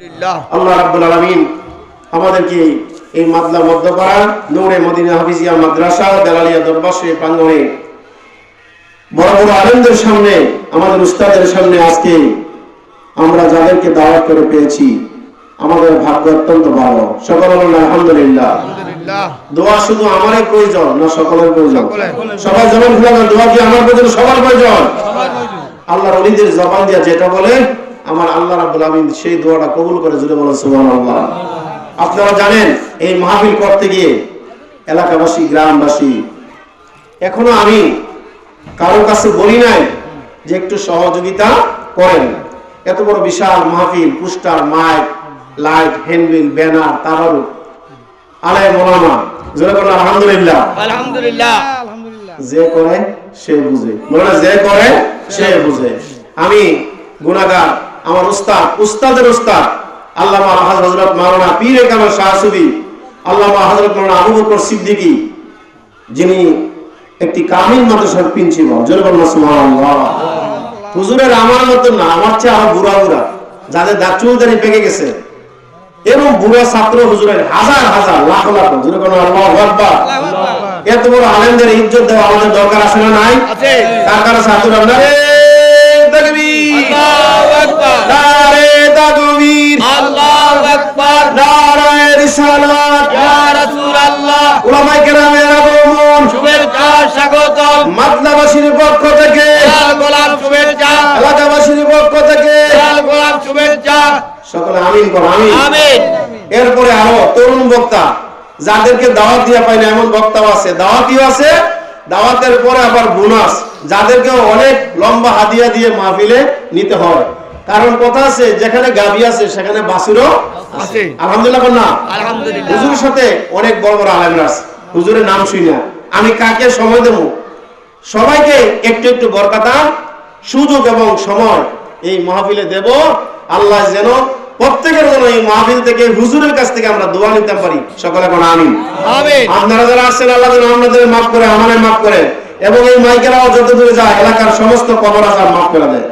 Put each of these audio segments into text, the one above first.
আল্লাহ রাব্বুল আলামিন আমাদেরকে এই মাদলা মধ্যপাড়া নূরে মদিনা হাফিজিয়া মাদ্রাসা দালালিয়া দরবার শরীফ প্রাঙ্গণে বড় বড় আলেমদের সামনে আমাদের উস্তাদের সামনে আজকে আমরা যাদেরকে দাওয়াত করে পেয়েছি আমাদের ভাগ্য অত্যন্ত ভালো। সকলে বলুন আলহামদুলিল্লাহ। দোয়া শুধু আমারই প্রয়োজন না সকলের প্রয়োজন? সবাই জবান খুলে দোয়া কি আমার প্রয়োজন? সবার প্রয়োজন। আল্লাহর ওলিদের জবান দিয়া যেটা বলে আমার আল্লাহ রাব্বুল আলামিন সেই দোয়াটা কবুল করে। জুড়ে বলেন সুবহানাল্লাহ। আপনারা জানেন এই মাহফিল করতে গিয়ে এলাকাবাসী গ্রামবাসী এখনো আমি কারোর কাছে বলি নাই যে একটু সহযোগিতা করেন। এত বড় বিশাল মাহফিল, poster, mike, light, handbill, banner, তাবারু, আলেম ওলামা, জোরে বলেন আলহামদুলিল্লাহ। আলহামদুলিল্লাহ। যে করে সে বুঝে, বলে না যে করে সে বুঝে। আমি গুনাহগার, আমার উস্তাদ, উস্তাদের উস্তাদ আল্লামা হযরত মাওলানা পীর কামাল শাহ সুফি আল্লামা হযরত মাওলানা আবু বকর সিদ্দিকী, যিনি একটি কামিল মাদ্রাসার প্রিন্সিপাল। জোরে বলেন সুবহানাল্লাহ। হুজুরের আমার মত না, আমার চেয়ে আরো বুড়া বুড়া যাদের দাঁত চুলদারি পেকে গেছে এবং বুড়া ছাত্র হুজুরের হাজার হাজার লাখ লাখ। জোরে বলেন আল্লাহু আকবার। এত বড় আলেমদের ইজ্জত দেওয়া আমাদের দরকার আছে না নাই? আছে। কার কার ছাত্র নারে তাকবীর, আল্লাহু আকবার, নারে তাকবীর, আল্লাহু আকবার, নারে রিসালাত, ইয়া রাসূলুল্লাহ। উলামায়ে কেরামের আগমন, শুভেচ্ছা স্বাগতম। মাদলাবাসীর পক্ষ থেকে, লাল গোলাপ শুভেচ্ছা, এলাকাবাসীর পক্ষ থেকে লাল গোলাপ শুভেচ্ছা। সকলে আমিন কর। আমিন। আমিন। এরপরে আরো তরুণ বক্তা যাদেরকে দাওয়াত দিয়া পাই না এমন বক্তাও আছে, দাওয়াতিও আছে। দাওয়াতের পরে আবার বোনাস যাদেরকে অনেক লম্বা হাদিয়া দিয়ে মাহফিলে নিতে হয়। কারণ কথা আছে যেখানে গাবি আছে সেখানে বাছুরও আছে। আলহামদুলিল্লাহ না? আলহামদুলিল্লাহ। হুজুরের সাথে অনেক বড় বড় আলেমরা আছে, হুজুরের নাম শুনি না। আমি কাকে সময় দেব? সবাইকে একটু একটু বরকতা, সুযোগ এবং সময় এই মাহফিলে দেব। আল্লাহ যেন প্রত্যেকের জন্য এই মাহফিল থেকে হুজুরের কাছ থেকে আমরা দোয়া নিতে পারি। সকলে কোন আমিন। আমিন। আপনারা যারা আসছেন আল্লাহ যেন আপনাদের মাফ করে, আমাদের মাফ করে এবং এই মাইকের আওয়াজ যত দূরে যায় এলাকার সমস্ত কবর আযাব মাফ করে দেয়।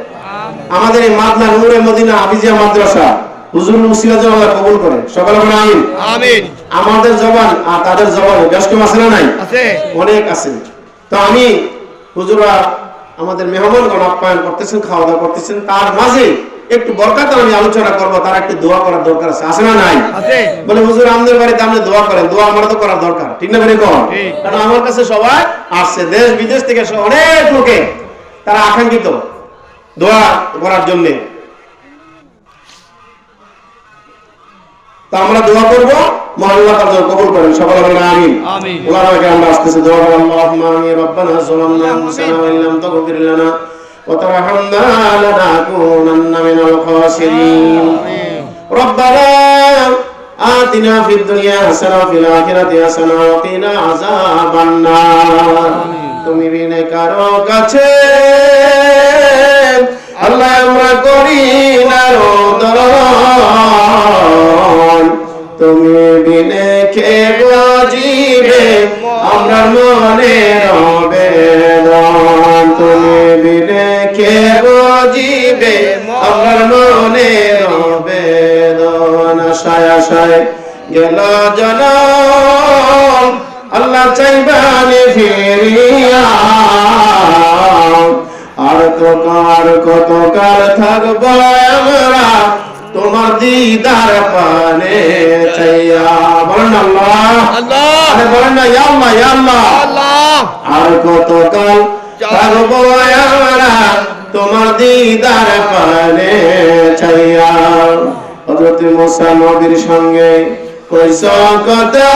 আমাদের এই মাদলা নূরে মদিনা হাফিজিয়া মাদ্রাসা হুজুর মুসিরা যেন আল্লাহ কবুল করে। সকলে কোন আমিন। আমিন। আমাদের জবান আর তাদের জবানে ব্যস্ত আছে না নাই? আছে। অনেক আছে। তো আমি হুজুরা আমাদের মেহমানগণ আপ্যায়ন করতেছেন, খাওয়া দাওয়া করতেছেন, তার মাঝে একটু বরকত আমি আলোচনা করবো, তার একটু দোয়া করার দরকার আছে। আছে না নাই? আছে। বলে হুজুর আমাদের বাড়িতে আপনি দোয়া করেন, দোয়া আমার তো করার দরকার, ঠিক না? বলে কন, কারণ আমার কাছে সবাই আসছে দেশ বিদেশ থেকে অনেক লোকে, তারা আকাঙ্ক্ষিত দোয়া করার জন্য। তা আমরা দোয়া করবো, মহাল্লাহ তার দোয়া কবুল করেন। সকলে বলেন আমিন। আমিন। ওলামায়ে কেরাম আসতেছে দোয়া করেন। আল্লাহুম্মা আমিন। রব্বানা যালামনা আনফুসানা ওয়া ইল্লাম তাগফির লানা ওয়া তারহামনা লানাকুনান্না মিনাল খাসিরিন। রব্বানা আতিনা ফিদ দুনিয়া হাসানাহ ওয়া ফিল আখিরাতি হাসানাহ ওয়া কিনা আযাবান নার। তুমি বিনে কারো কাছে আল্লাহ আমরা করি না রোদন, তুমি বিনে কে বাজিবে আমরা মনে রবেদন, তুমি বিনে কে বাজিবে আমরা মনে রবেদন। আশায় আশায় গেল জনম আল্লাহ চাইবানে ফিরিয়া, আর তো কার কত কাল থাকবো আমরা তোমার দিদার পানে চাইয়া। বলেন আল্লাহ আল্লাহ। আরে বলেন না ইয়া আল্লাহ, ইয়া আল্লাহ। আল্লাহ। আর কত কাল থাকবো আমরা তোমার দিদার পানে চাইয়া। হযরত মুসা নবীর সঙ্গে কইছ কথা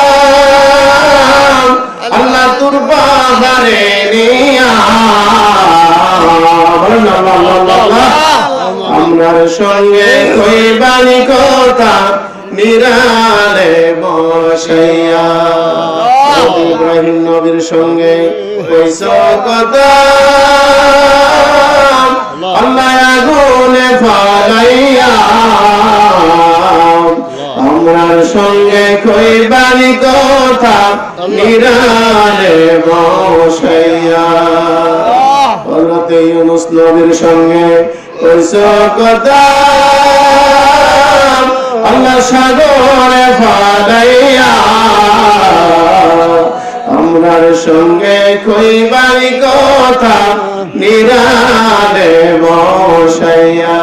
আল্লাহ তোর পাহাড়ে নিয়া। বলেন আল্লাহ আল্লাহ আল্লাহ। আমরার সঙ্গে কইবানি কথা নিরালে বসাইয়া। ইব্রাহিম নবীর সঙ্গে কইছ কথা আল্লাহ আগুনে ফালাইয়া। আমরার সঙ্গে কইবানি কথা নিরালে বসাইয়া। হযরত ইউনূস নবীর সঙ্গে কইছ কথা সাগরে ফালাইয়া আমরার সঙ্গে কইবারি কথা নিরালে বসাইয়া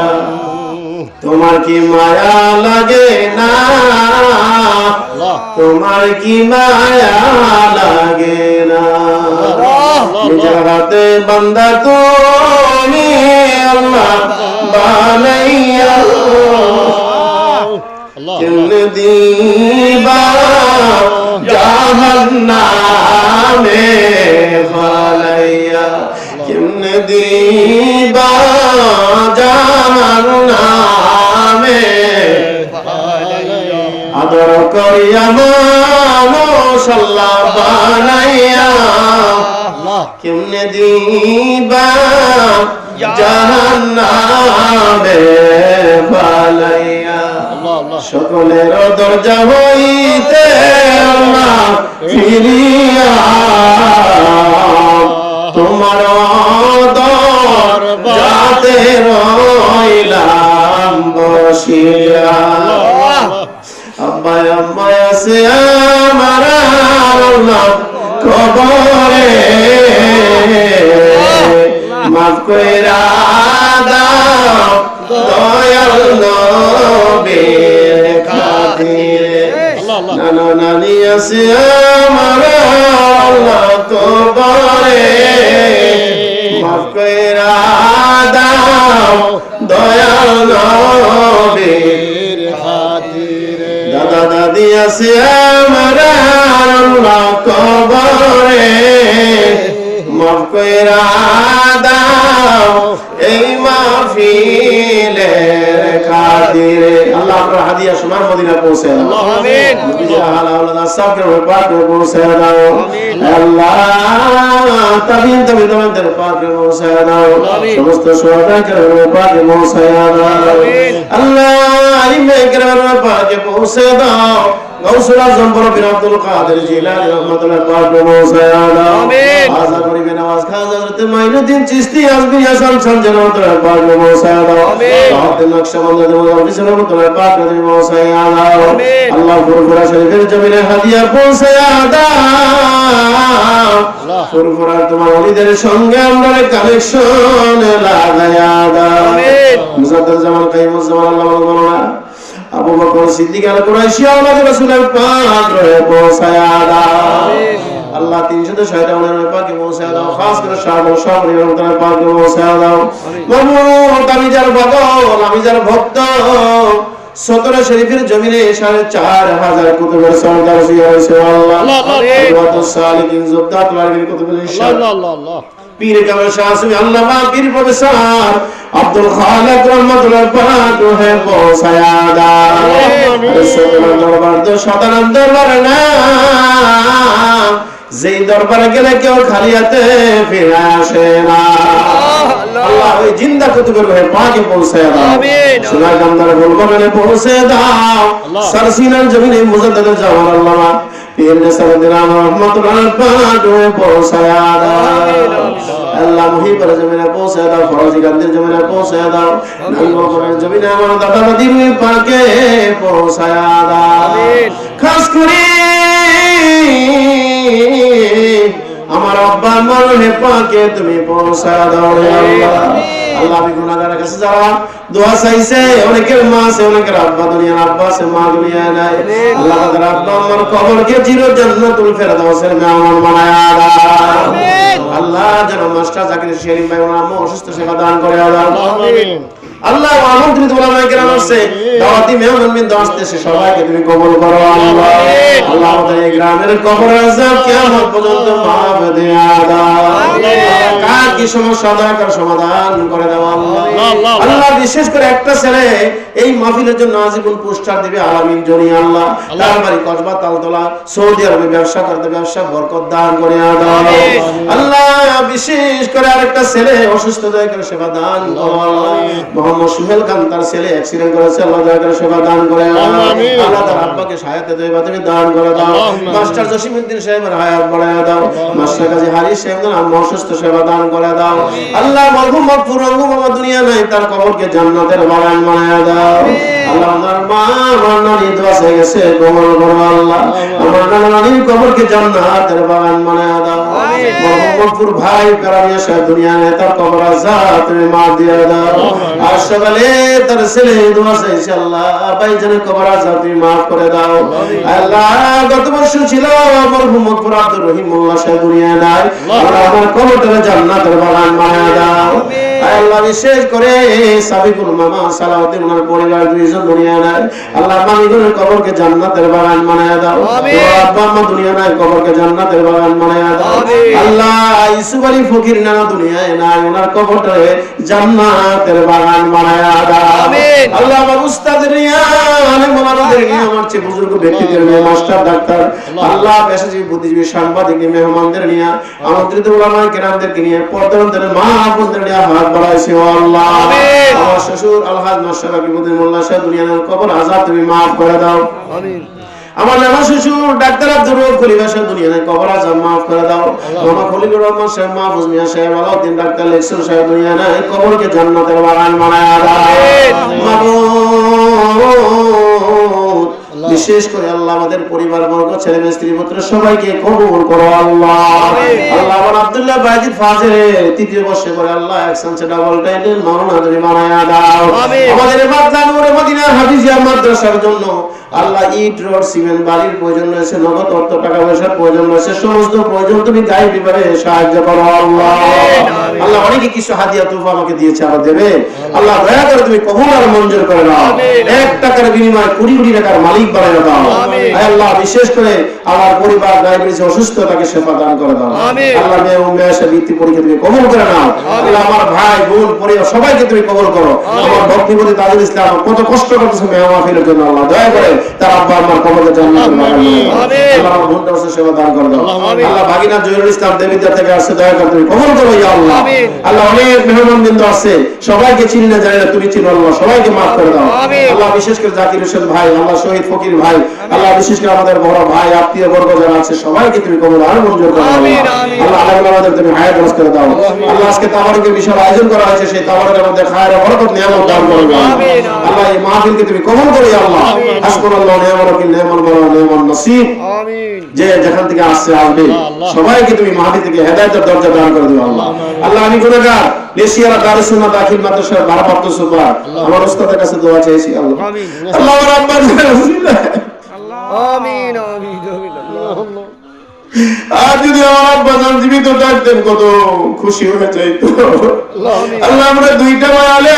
তোমার কি মায়া লাগে না তোমার কি মায়া লাগে না নিজের হাতে বান্দা তুমি আল্লাহ বানাইয়া কেমনে দিবা জাহান্নামে ফালাইয়া কেমনে দিবা জাহান্নামে আদর করিয়া মানুষ আল্লাহ বানাইয়া কেমনে দিবা জাহান্নামে ফালাইয়া সকলের দরজা হইতে আল্লাহ ফিরিয়া তোমার দরজাতে রইলাম বসিয়া আব্বাই আম্মাই আছে আমার আল্লাহ কবরে মাফ কইরা দাও দয়াল নবীর খাতিরে নানা নানি আছে আমার আল্লাহ কবরে মাফ কইরা দাও দয়াল নবীর খাতিরে দাদা দাদি আছে আমার আল্লাহ কবরে মাফ কইরা দাও এই মাহফিলের খাতিরে আল্লাহ আপনার হাদিয়া সোনার মদিনা পৌঁছে দাও আমিন নবীজির আহলে আওলাদ সাহেবের পাকে পৌঁছে দাও আল্লাহ তাবিনদের পাকে পৌঁছে দাও সমস্ত সুহাদাদের পাকে পৌঁছে দাও আল্লাহ ইমামের পাকে পৌঁছে দাও গৌসুল আজম বরফির আব্দুল কাদের জিলানী রহমাতুল্লাহ পাকে পৌঁছে দাও আমিন আযা করিবে নওয়াজ খাজা হযরত মাইনুদ্দিন চিশতি আজমি হাসান সঞ্জয় রহমাতুল্লাহ পাকে পৌঁছে দাও আমিন সাহাতে নকশবন্দ মুফতি রহমাতুল্লাহ পাকে পৌঁছে দাও আমিন আল্লাহ ফুরফুরা শরীফের জমিনে হাদিয়া পৌঁছে দাও ফুরফুরা তোমার ওলিদের সঙ্গে আমরা কানেকশন লাগায়া দাও আমিন মুজাদ্দিদ জামান কাইমুজ জামান আল্লাহ বলনা আবু বকর সিদ্দিক আল কুরাইশি আওলাদ রাসূলের পাক রয়ে পৌঁছায়া দাও আল্লাহ 360 পাকে পৌঁছায়া দাও খাস করে শাহ শাহরি রহমাতুল্লাহ পাকে পৌঁছায়া দাও মামুন আমি যার পাগল আমি যার ভক্ত সতরা শরীফের জমিনে 4500 কুতুবের সরদার জিয়া হইছে আল্লাহ আল্লাহ সালিকিন জুবদাত ওয়ারির কুতুবের ইনশাআল্লাহ পীর কামাল শাহ আসমি আল্লামা পীর প্রফেসর আব্দুল খালেক রহমাতুল্লাহ পাক রহে পৌঁছায়া দাও সতরা দরবার তো সাধারণ দরবার না যেই দরবারে গেলে কেউ খালি হাতে ফিরে আসে না আল্লাহ ওই জিন্দা কুতুবের রহে পাকে পৌঁছায়া দাও আমিন সোনার কান্দার গোলগোলে পৌঁছে দাও সরসিনার জমিনে মুজাদ্দিদ জামান আল্লামা পীর নেসারউদ্দিন রহমাতুল্লাহ পাক রহে পৌঁছায়া দাও আল্লাহ মুহিবের জমিনে পৌঁছে দাও ফরজি গান্ধীর জমিনে পৌঁছে দাও নাঙ্গলকোটের জমিনে আমার দাদা দাদির পাকে পৌঁছায়া দাও আমিন খাস করে আমার আব্বা মরনে পাকে তুমি পৌঁছায়া দাও রে আল্লাহ আল্লাহ আমি গুনাহগারের কাছে যারা দোয়া চাইছে অনেকের মা আছে অনেকের আব্বা দুনিয়ার আব্বা আছে মা দুনিয়ায় নাই আল্লাহ তাআলা আব্বা আমার কবরকে চির জান্নাতুল ফেরদাউসের মেহমান বানায়া দাও আমিন আল্লাহ যেন মাস্টার জাকির শেরিফ ভাই ওনার আম্মু অসুস্থ সেবা দান করে আল্লাহ আমিন আল্লাহ আমন্ত্রিত ওলামায়ে কেরাম আছে দাওয়াতি মেহমানবৃন্দ আসতেছে সবাইকে তুমি কবুল করো আল্লাহ আল্লাহ আমাদের এই গ্রামের কবরের আযাব কিয়ামত পর্যন্ত মাফ দিয়া দাও কার কি সমস্যা দরকার সমাধান করে দাও আল্লাহ আল্লাহ বিশেষ করে একটা ছেলে এই মাহফিলের জন্য আজীবন পোস্টার দিবে আলামিন জনি আল্লাহ তার বাড়ি কসবা তালতলা সৌদি আরবে ব্যবসা করতে ব্যবসা বরকত দান করে দাও আল্লাহ বিশেষ করে আরেকটা ছেলে অসুস্থ দয়া করে সেবা দান করো আল্লাহ মোহাম্মদ সুহেল খান তার ছেলে অ্যাক্সিডেন্ট করেছে আল্লাহ দয়া করে সেবা দান করে আল্লাহ তার আব্বাকে হায়াতে দয়া তুমি দান করে দাও মাস্টার জসিমউদ্দিন সাহেবের হায়াত বাড়ায়া দাও মাস্টার কাজী হারিস সাহেবের আম্মা অসুস্থ সেবা দান করে দাও আল্লাহ মরহুম মাগফুর রহম দুনিয়া নাই তার কবরকে জান্নাতের বাগান বানায়া দাও আল্লাহ আমার মা আমার নানি দোয়া হয়ে গেছে কবর করো আল্লাহ আমার নানির কবরকে জান্নাতের বাগান বানায় দাও মোহাম্মদপুর ভাই কারামিয়া সাহেব দুনিয়া নেতার কবর আজাদ তুমি মাফ দিয়ে দাও আর সকালে তার ছেলে দোয়া চাইছে আল্লাহ ভাইজানের কবর আজাদ তুমি মাফ করে দাও আল্লাহ গত বছর ছিল মোহাম্মদপুর আব্দুর রহিম মোল্লা সাহেব দুনিয়া নাই আল্লাহ আমার কবরটাকে জান্নাতের বাগান বানায় দাও আল্লাহ বিশেষ করে সাবিকুল মামা সালাউদ্দিন ওনার পরিবার দুইজন দুনিয়া নাই আল্লাহ মামিগুনের কবরকে জান্নাতের বাগান বানায় দাও আব্বা আম্মা দুনিয়া নাই কবরকে জান্নাতের বাগান বানায় দাও আল্লাহ ইউসুফ আলী ফকির নানা দুনিয়ায় নাই ওনার কবরটাকে জান্নাতের বাগান বানায় দাও আল্লাহ আমার উস্তাদের নিয়া আলেম ওলামাদের নিয়া আমার চেয়ে বুজুর্গ ব্যক্তিদের নিয়া মাস্টার ডাক্তার আল্লাহ পেশাজীবী বুদ্ধিজীবী সাংবাদিক মেহমানদের নিয়া আমন্ত্রিত ওলামায়ে কেরামদেরকে নিয়ে পর্দার মা বোনদের নিয়ে হাত বাড়াইছি ও আল্লাহ আমার শ্বশুর আলহাজ মাশরাফি আকিবউদ্দিন মোল্লা সাহেব দুনিয়ার কবর আযাব তুমি maaf করে দাও আমিন আমার নানা শ্বশুর ডাক্তার আব্দুর রউফ খলিফা সাহেব দুনিয়ার কবর আযাব maaf করে দাও মামা খলিলুর রহমান সাহেব মাহফুজ মিয়া সাহেব আলাউদ্দিন ডাক্তার লেকচর সাহেব দুনিয়ার কবরকে জান্নাতের বাগান বানায়া দাও মাবুদ বিশেষ করে আল্লাহ আমাদের পরিবার বর্গ ছেলে মেয়ে স্ত্রী পুত্র সবাইকে কবুল করো আল্লাহ আল্লাহ আমার আব্দুল্লাহ বাইজিদ ফাজিলের তৃতীয় বর্ষে করে আল্লাহ একসাথে ডাবল টাইটেল মাওলানা তুমি বানায়া দাও আমাদের মাদ্রাসা নূরে মদিনা হাফিজিয়া মাদ্রাসার জন্য আল্লাহ ইট রড সিমেন্ট বালির প্রয়োজন রয়েছে নগদ অর্থ টাকা পয়সার প্রয়োজন রয়েছে সমস্ত প্রয়োজন তুমি গায়েবী ভাবে সাহায্য করো আল্লাহ আল্লাহ অনেকে কিছু হাদিয়া তোফা আমাকে দিয়েছে আর দেবে আল্লাহ দয়া করে তুমি কবুল আর মঞ্জুর করে নাও 1 টাকার বিনিময়ে কোটি কোটি টাকার মালিক বানায় দাও আয় আল্লাহ বিশেষ করে আমার পরিবার ডায়াবেটিস অসুস্থ তাকে শিফা দান করে দাও আল্লাহ মেয়ে ও মেয়ের বৃত্তি পরীক্ষা তুমি কবুল করে নাও আল্লাহ আমার ভাই বোন পরিবার সবাইকে তুমি কবুল করো আমার ভক্তিপতি তাজুল ইসলাম কত কষ্ট করতেছে মেয়ে মাহফিলের জন্য আল্লাহ দয়া করে তার আব্বা আমার কবরে জান্নাতুল বাগান আল্লাহ আমার বোনটা সেবা দান করে দাও আল্লাহ ভাগিনা জয়ুল ইসলাম দেবিদ্যা থেকে আসছে দয়া করে তুমি কবুল করো ইয়া আল্লাহ আল্লাহ অনেক মেহমানবৃন্দ আছে সবাইকে চিনি না জানি না তুমি চিনো আল্লাহ সবাইকে maaf করে দাও আল্লাহ বিশেষ করে জাকির হোসেন ভাই আল্লাহ শহীদ ফকির ভাই আল্লাহ বিশেষ করে আমাদের বড় ভাই আত্মীয় বর্গ যারা আছে সবাইকে তুমি কবুল আর মঞ্জুর করে দাও আল্লাহ আল্লাহ আমাদের তুমি হায়াত দারাজ করে দাও আল্লাহ আজকে তাবারুকের বিশাল আয়োজন করা হয়েছে সেই তাবারুকের মধ্যে খায়ের বরকত নিয়ামত দান করো আল্লাহ এই মাহফিলকে তুমি কবুল করো ইয়া আল্লাহ হাসবুনাল্লাহু ওয়া নি'মাল ওয়াকিল নি'মাল মাওলা নি'মান নাসির আমিন যে যেখান থেকে আসছে আসবে সবাইকে তুমি মাহফিল থেকে হেদায়েতের দরজা দান করে দিও আল্লাহ আল্লাহ আমি গুনাহগার লেশিয়ারা দারুস সুন্নাহ দাখিল মাদ্রাসার ভারপ্রাপ্ত সুপার আমার উস্তাদের কাছে দোয়া চাইছি আল্লাহ আমিন আল্লাহ রাব্বানা আমিন আমিন আল্লাহ আর যদি আমার আব্বা জান জীবিত থাকতেন কত খুশি হয়ে যাইতো আল্লাহ আমরা দুইটা মালে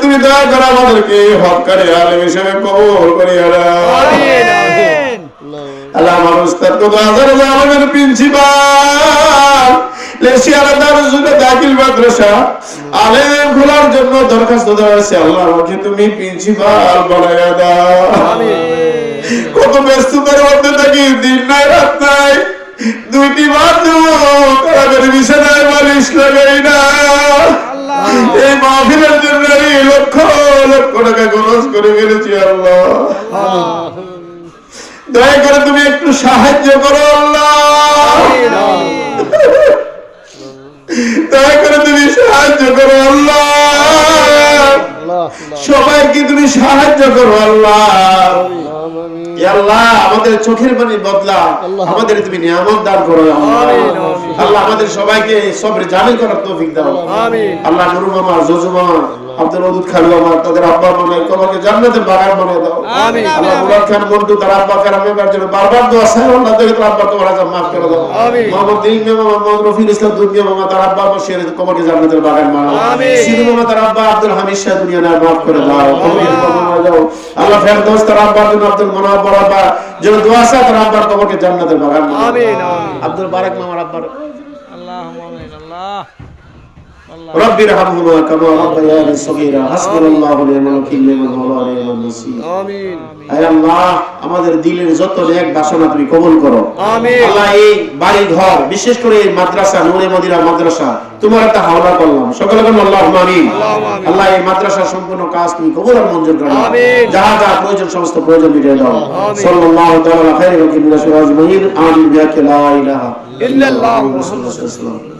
তুমি দয়া করে আমাদেরকে হক্কারে আলেম হিসেবে কবুল করিয়া দাও আমিন আমিন আল্লাহ আমার উস্তাদ কত হাজার আলেমের প্রিন্সিপাল লেশিয়ারা দারুস সুন্নাহ দাখিল মাদ্রাসা আলেম খোলার জন্য দরখাস্ত দেওয়া হয়েছে আল্লাহ আমাকে তুমি প্রিন্সিপাল বানায়া দাও আমিন কত ব্যস্ততার মধ্যে থাকি দিন নাই রাত নাই দুইটি বাজু তাদের বিছানায় বালিশ লাগাই না এই মাহফিলের জন্য লক্ষ লক্ষ টাকা খরচ করে ফেলেছি আল্লাহ দয়া করে তুমি একটু সাহায্য করো আল্লাহ দয়া করে তুমি সাহায্য করো আল্লাহ সবাইকে তুমি সাহায্য করো আল্লাহ আল্লাহ আমাদের চোখের পানি বদলা আমাদের তুমি নিয়ামত দান করো আল্লাহ আমাদের সবাইকে সবরে জামিল করার তৌফিক দাও আল্লাহ নুরু মামা জজু মামা আব্দুল ওদুদ খান মামা তাদের আব্বা মামা কবরকে জান্নাতের বাগান বানিয়ে দাও আল্লাহ মুরাদ খান বন্ধু তার আব্বা কারামের জন্য বারবার দোয়া চাই আল্লাহ তাদের আব্বা কবর আযাব maaf করে দাও মোহাম্মদ দিন মামা মোহাম্মদ রফিক ইসলাম দুনিয়া মামা তার আব্বা বসির কবরকে জান্নাতের বাগান বানাও সিধু মামা তার আব্বা আব্দুল হামিদ শাহ দুনিয়া না maaf করে দাও কবরকে বানাও দাও আল্লাহ ফেরদৌস তার আব্বা আব্দুল মুনাওয়ার আব্বা যেন দোয়া চাই তার আব্বার কবরকে জান্নাতের বাগান বানাও আমিন আব্দুল বারাক মামার আব্বার আল্লাহুম্মা আমিন আল্লাহ رب ارحمهما كما ربياني صغيرا حسبنا الله ونعم الوكيل نعم المولى ونعم النصير আমিন আয় আল্লাহ আমাদের দিলের যত নেক বাসনা তুমি কবুল করো আমিন আল্লাহ এই বাড়ি ঘর বিশেষ করে এই মাদ্রাসা নূরে মদিনা মাদ্রাসা তোমার একটা হাওলা করলাম সকলে বলুন আল্লাহুম্মা আমিন আল্লাহ এই মাদ্রাসা সম্পূর্ণ কাজ তুমি কবুল আর মঞ্জুর করো আমিন যাহা যা প্রয়োজন সমস্ত প্রয়োজন মিটিয়ে দাও সাল্লাল্লাহু তাআলা খাইরুল ওয়াকিল মিনাশ শাইতানির রাজিম আমিন বিয়া লা ইলাহা ইল্লাল্লাহ মুহাম্মাদুর রাসূলুল্লাহ